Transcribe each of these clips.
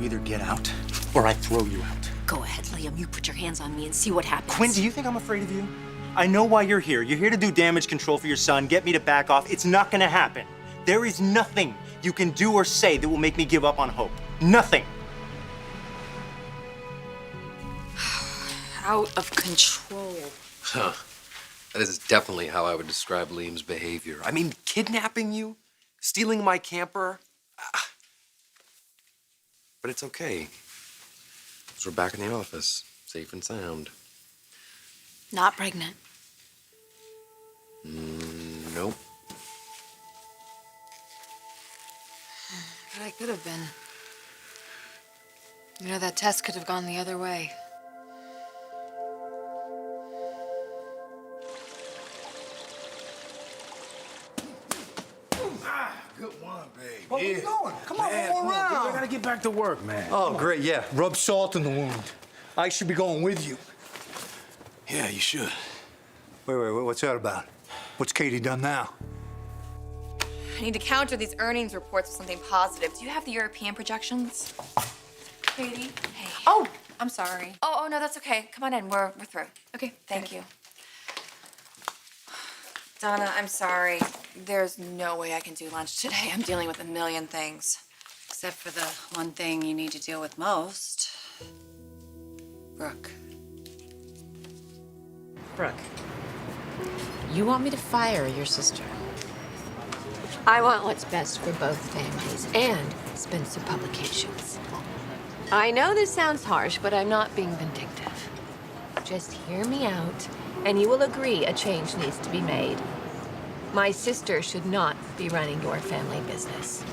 either get out or I throw you out. Go ahead, Liam. You put your hands on me and see what happens. Quinn, do you think I'm afraid of you? I know why you're here. You're here to do damage control for your son, get me to back off. It's not gonna happen. There is nothing you can do or say that will make me give up on Hope. Nothing. Out of control. Huh. That is definitely how I would describe Liam's behavior. I mean, kidnapping you? Stealing my camper? But it's okay. 'Cause we're back in the office, safe and sound. Not pregnant. Nope. But I could have been. You know, that test could have gone the other way. Good one, babe. Where we going? Come on, Man, one more come on, round. I gotta get back to work, man. Oh, great, yeah. Rub salt in the wound. I should be going with you. Yeah, you should. Wait, what's that about? What's Katie done now? I need to counter these earnings reports with something positive. Do you have the European projections? Katie? Hey. Oh, I'm sorry. Oh, no, that's okay. Come on in. We're through. Okay, thank you. Donna, I'm sorry. There's no way I can do lunch today. I'm dealing with a million things. Except for the one thing you need to deal with most. Brooke. Brooke, you want me to fire your sister? I want what's best for both families and Spencer Publications. I know this sounds harsh, but I'm not being vindictive. Just hear me out, and you will agree a change needs to be made. My sister should not be running your family business.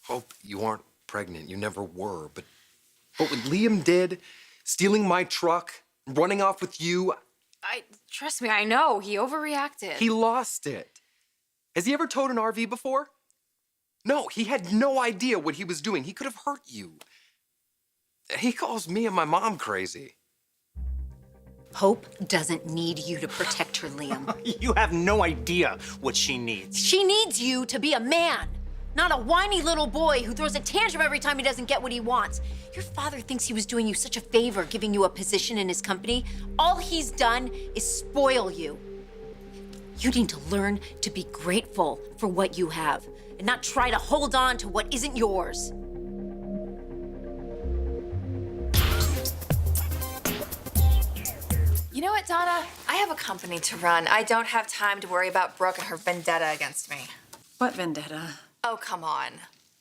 Hope you aren't pregnant. You never were. But what Liam did, stealing my truck, running off with you, Trust me, I know. He overreacted. he lost it. Has he ever towed an RV before? No, he had no idea what he was doing. He could have hurt you. He calls me and my mom crazy. Hope doesn't need you to protect her, Liam. You have no idea what she needs. She needs you to be a man, not a whiny little boy who throws a tantrum every time he doesn't get what he wants. Your father thinks he was doing you such a favor, giving you a position in his company. All he's done is spoil you. You need to learn to be grateful for what you have and not try to hold on to what isn't yours. You know what, Donna? I have a company to run. I don't have time to worry about Brooke and her vendetta against me. What vendetta? Oh, come on.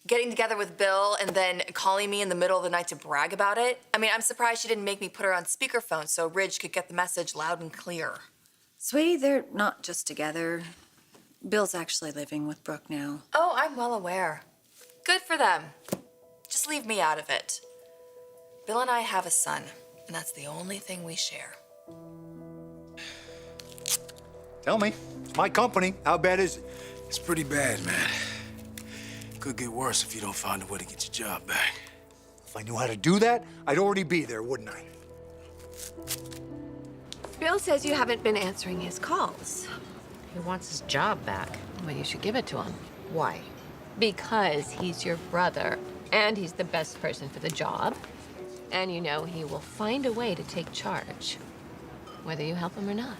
Getting together with Bill and then calling me in the middle of the night to brag about it? I mean, I'm surprised she didn't make me put her on speakerphone so Ridge could get the message loud and clear. Sweetie, they're not just together. Bill's actually living with Brooke now. Oh, I'm well aware. Good for them. Just leave me out of it. Bill and I have a son, and that's the only thing we share. Tell me. It's my company. How bad is it? It's pretty bad, man. Could get worse if you don't find a way to get your job back. If I knew how to do that, I'd already be there, wouldn't I? Bill says you haven't been answering his calls. He wants his job back. Well, you should give it to him. Why? Because he's your brother, and he's the best person for the job. And you know he will find a way to take charge, whether you help him or not.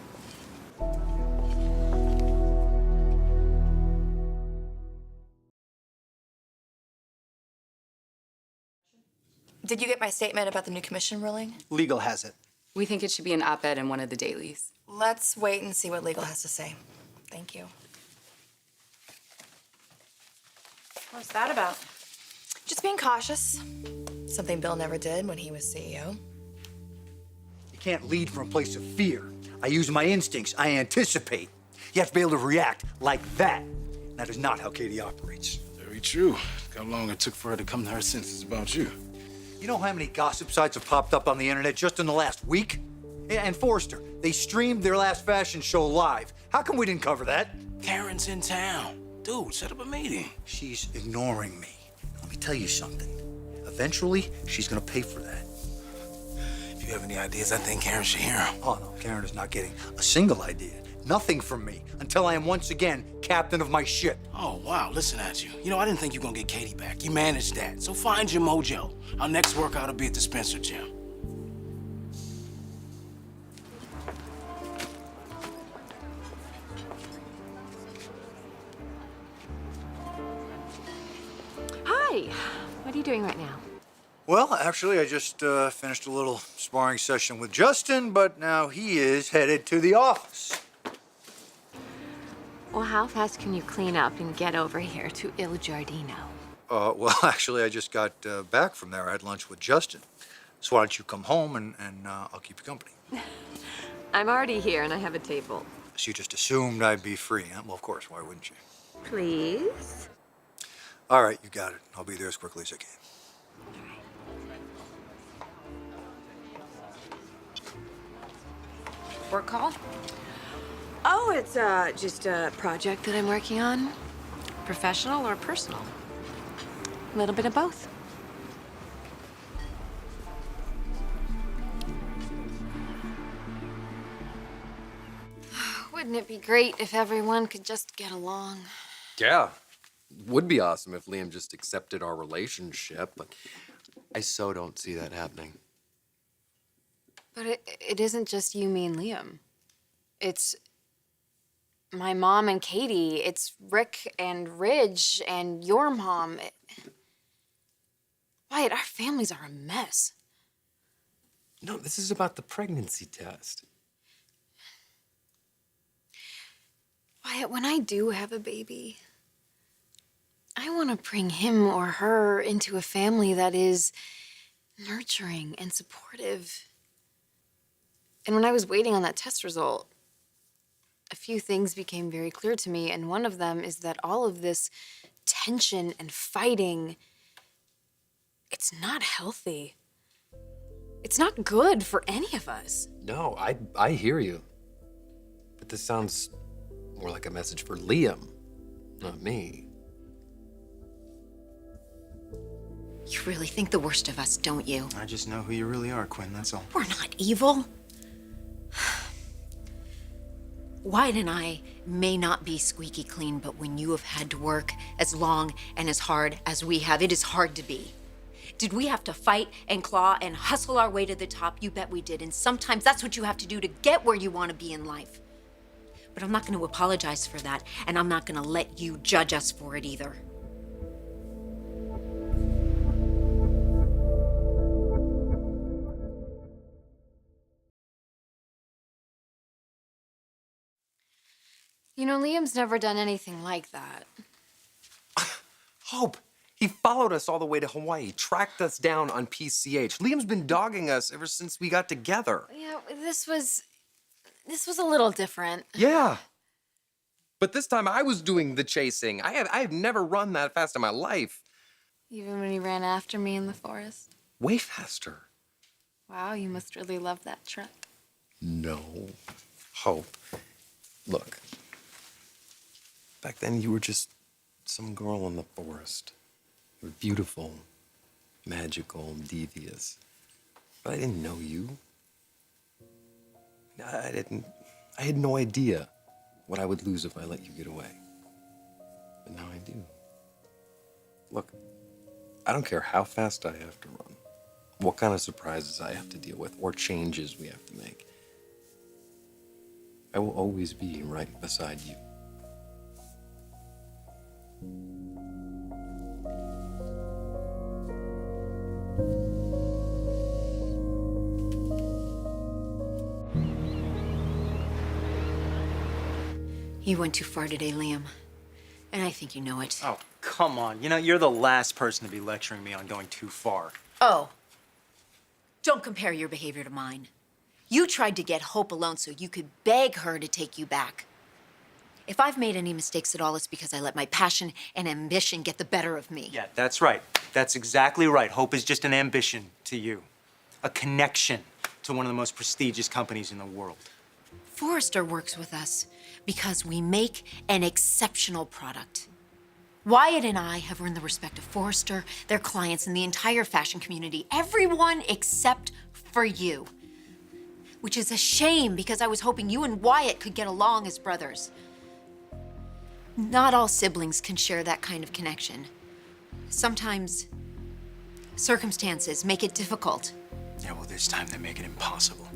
Did you get my statement about the new commission ruling? Legal has it. We think it should be an op-ed in one of the dailies. Let's wait and see what legal has to say. Thank you. What's that about? Just being cautious. Something Bill never did when he was CEO. You can't lead from a place of fear. I use my instincts. I anticipate. You have to be able to react like that. That is not how Katie operates. Very true. Look how long it took for her to come to her senses about you. You know how many gossip sites have popped up on the internet just in the last week? And Forrester, they streamed their last fashion show live. How come we didn't cover that? Karen's in town. Dude, set up a meeting. She's ignoring me. Let me tell you something. Eventually, she's gonna pay for that. If you have any ideas, I think Karen should hear 'em. Oh, no, Karen is not getting a single idea. Nothing from me until I am once again captain of my ship. Oh, wow, listen at you. You know, I didn't think you were gonna get Katie back. You managed that. So find your mojo. Our next workout will be at the Spencer Gym. Hi. What are you doing right now? Well, actually, I just finished a little sparring session with Justin, but now he is headed to the office. Well, how fast can you clean up and get over here to Il Giardino? Well, actually, I just got back from there. I had lunch with Justin. So why don't you come home and I'll keep you company. I'm already here and I have a table. So you just assumed I'd be free, huh? Well, of course, why wouldn't you? Please? All right, you got it. I'll be there as quickly as I can. Work call? Oh, it's just a project that I'm working on. Professional or personal? A little bit of both. Wouldn't it be great if everyone could just get along? Yeah. Would be awesome if Liam just accepted our relationship, but I so don't see that happening. But it isn't just you, me, and Liam. It's my mom and Katie. It's Rick and Ridge and your mom. Wyatt, our families are a mess. No, this is about the pregnancy test. Wyatt, when I do have a baby, I want to bring him or her into a family that is nurturing and supportive. And when I was waiting on that test result, a few things became very clear to me, and one of them is that all of this tension and fighting, it's not healthy. It's not good for any of us. No, I hear you. But this sounds more like a message for Liam, not me. You really think the worst of us, don't you? I just know who you really are, Quinn, that's all. We're not evil. Wyatt and I may not be squeaky clean, but when you have had to work as long and as hard as we have, it is hard to be. Did we have to fight and claw and hustle our way to the top? You bet we did. And sometimes that's what you have to do to get where you want to be in life. But I'm not going to apologize for that, and I'm not going to let you judge us for it either. You know, Liam's never done anything like that. Hope, he followed us all the way to Hawaii, tracked us down on PCH. Liam's been dogging us ever since we got together. Yeah, this was a little different. Yeah. But this time I was doing the chasing. I have never run that fast in my life. Even when he ran after me in the forest. Way faster. Wow, you must really love that truck. No. Hope. Look. Back then you were just some girl in the forest. You were beautiful, magical, devious. But I didn't know you. I had no idea what I would lose if I let you get away. But now I do. Look, I don't care how fast I have to run, what kind of surprises I have to deal with, or changes we have to make. I will always be right beside you. You went too far today, Liam. And I think you know it. Oh, come on. You know, you're the last person to be lecturing me on going too far. Oh. Don't compare your behavior to mine. You tried to get Hope alone so you could beg her to take you back. If I've made any mistakes at all, it's because I let my passion and ambition get the better of me. Yeah, that's right. That's exactly right. Hope is just an ambition to you. A connection to one of the most prestigious companies in the world. Forrester works with us because we make an exceptional product. Wyatt and I have earned the respect of Forrester, their clients, and the entire fashion community. Everyone except for you. Which is a shame because I was hoping you and Wyatt could get along as brothers. Not all siblings can share that kind of connection. Sometimes circumstances make it difficult. Yeah, well, this time they make it impossible.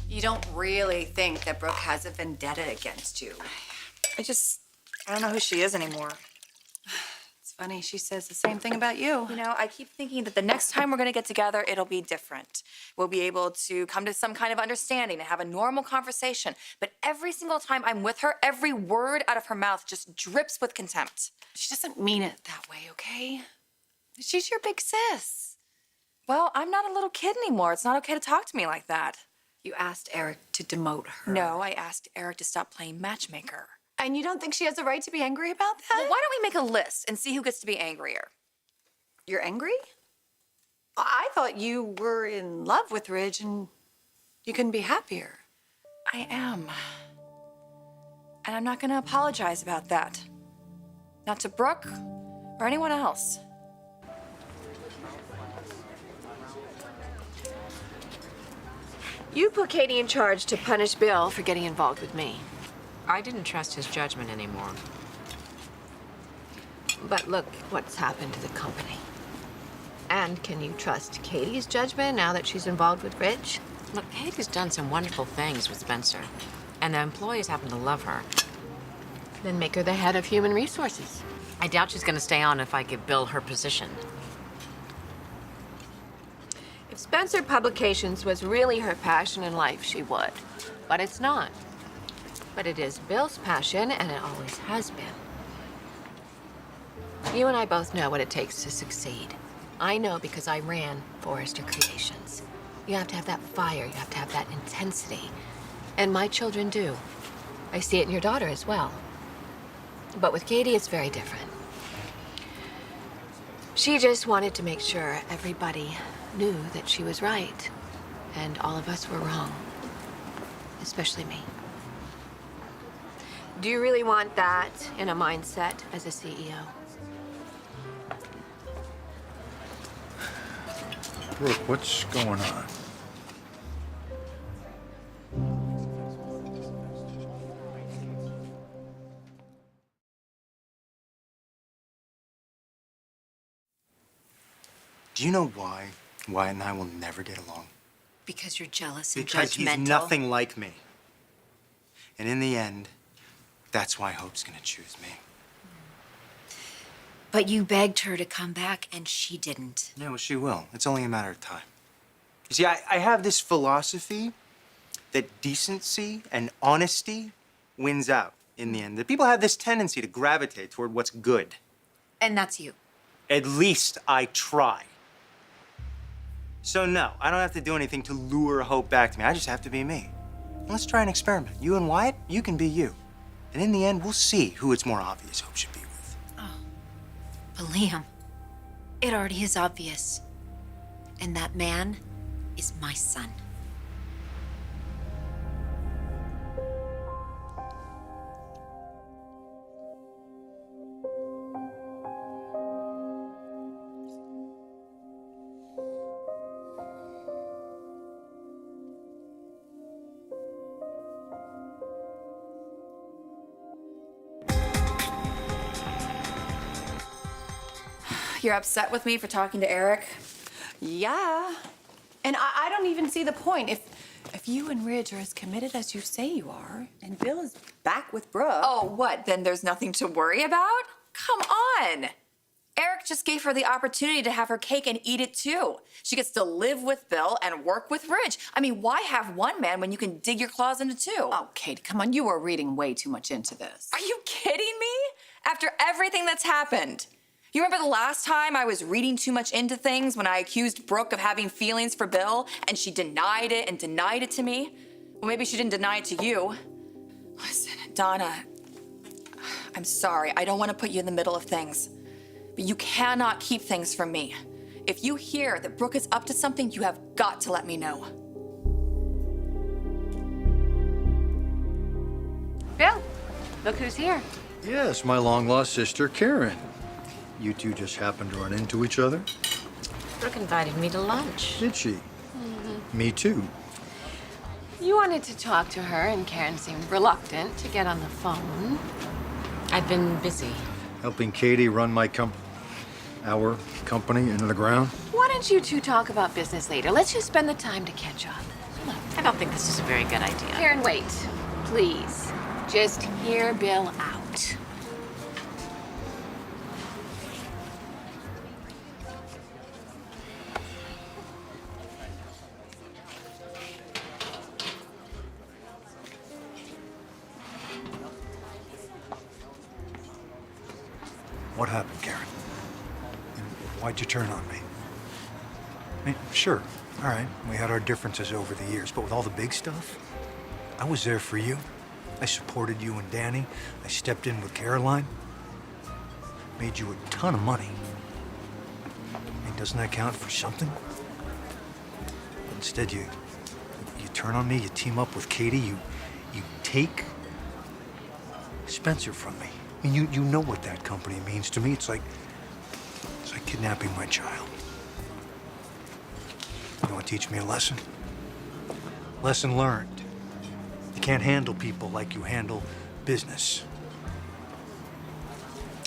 You don't really think that Brooke has a vendetta against you. I don't know who she is anymore. It's funny, she says the same thing about you. You know, I keep thinking that the next time we're gonna get together, it'll be different. We'll be able to come to some kind of understanding and have a normal conversation. But every single time I'm with her, every word out of her mouth just drips with contempt. She doesn't mean it that way, okay? She's your big sis. Well, I'm not a little kid anymore. It's not okay to talk to me like that. You asked Eric to demote her. No, I asked Eric to stop playing matchmaker. And you don't think she has a right to be angry about that? Well, why don't we make a list and see who gets to be angrier? You're angry? I thought you were in love with Ridge and you couldn't be happier. I am. And I'm not gonna apologize about that. Not to Brooke or anyone else. You put Katie in charge to punish Bill for getting involved with me. I didn't trust his judgment anymore. But look what's happened to the company. And can you trust Katie's judgment now that she's involved with Ridge? Look, Katie's done some wonderful things with Spencer, and the employees happen to love her. Then make her the head of human resources. I doubt she's gonna stay on if I give Bill her position. If Spencer Publications was really her passion in life, she would. But it's not. But it is Bill's passion, and it always has been. You and I both know what it takes to succeed. I know because I ran Forrester Creations. You have to have that fire, you have to have that intensity. And my children do. I see it in your daughter as well. But with Katie, it's very different. She just wanted to make sure everybody knew that she was right, and all of us were wrong, especially me. Do you really want that in a mindset as a CEO? Brooke, what's going on? Do you know why Wyatt and I will never get along? Because you're jealous and Because he's judgmental. nothing like me. And in the end, that's why Hope's gonna choose me. But you begged her to come back, and she didn't. Yeah, well, she will. It's only a matter of time. You see, I have this philosophy that decency and honesty wins out in the end. That people have this tendency to gravitate toward what's good. And that's you. At least I try. So no, I don't have to do anything to lure Hope back to me. I just have to be me. Let's try an experiment. You and Wyatt, you can be you. And in the end, we'll see who it's more obvious Hope should be with. But Liam, it already is obvious. And that man is my son. You're upset with me for talking to Eric? Yeah. And I don't even see the point. If you and Ridge are as committed as you say you are, and Bill is back with Brooke. Oh, what? Then there's nothing to worry about? Come on. Eric just gave her the opportunity to have her cake and eat it too. She gets to live with Bill and work with Ridge. I mean, why have one man when you can dig your claws into two? Oh, Kate, come on. You are reading way too much into this. Are you kidding me? After everything that's happened. You remember the last time I was reading too much into things when I accused Brooke of having feelings for Bill and she denied it and denied it to me? Well, maybe she didn't deny it to you. Listen, Donna, I'm sorry. I don't want to put you in the middle of things. But you cannot keep things from me. If you hear that Brooke is up to something, you have got to let me know. Bill, look who's here. Yes, my long-lost sister, Karen. You two just happened to run into each other? Brooke invited me to lunch. Did she? Me too. You wanted to talk to her, and Karen seemed reluctant to get on the phone. I've been busy. Helping Katie run our company into the ground? Why don't you two talk about business later? Let's just spend the time to catch up. I don't think this is a very good idea. Karen, wait. Please. Just hear Bill out. What happened, Karen? And why'd you turn on me? I mean, sure, all right, we had our differences over the years, but with all the big stuff, I was there for you. I supported you and Danny. I stepped in with Caroline. Made you a ton of money. I mean, doesn't that count for something? Instead, you turn on me, you team up with Katie, you take Spencer from me. I mean, you know what that company means to me. It's like kidnapping my child. You want to teach me a lesson? Lesson learned. You can't handle people like you handle business.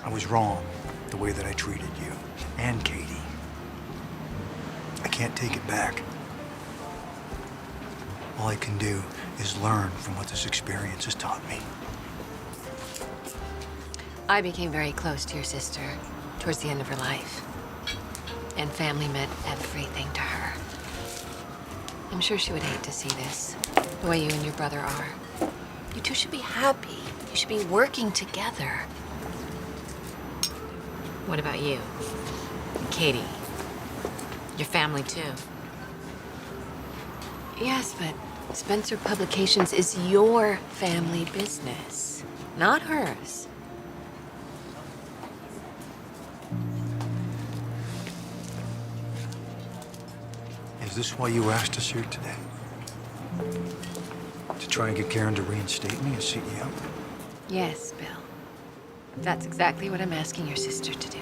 I was wrong the way that I treated you and Katie. I can't take it back. All I can do is learn from what this experience has taught me. I became very close to your sister towards the end of her life. And family meant everything to her. I'm sure she would hate to see this, the way you and your brother are. You two should be happy. You should be working together. What about you? Katie. Your family, too. Yes, but Spencer Publications is your family business, not hers. Is this why you asked us here today? To try and get Karen to reinstate me as CEO? Yes, Bill. That's exactly what I'm asking your sister to do.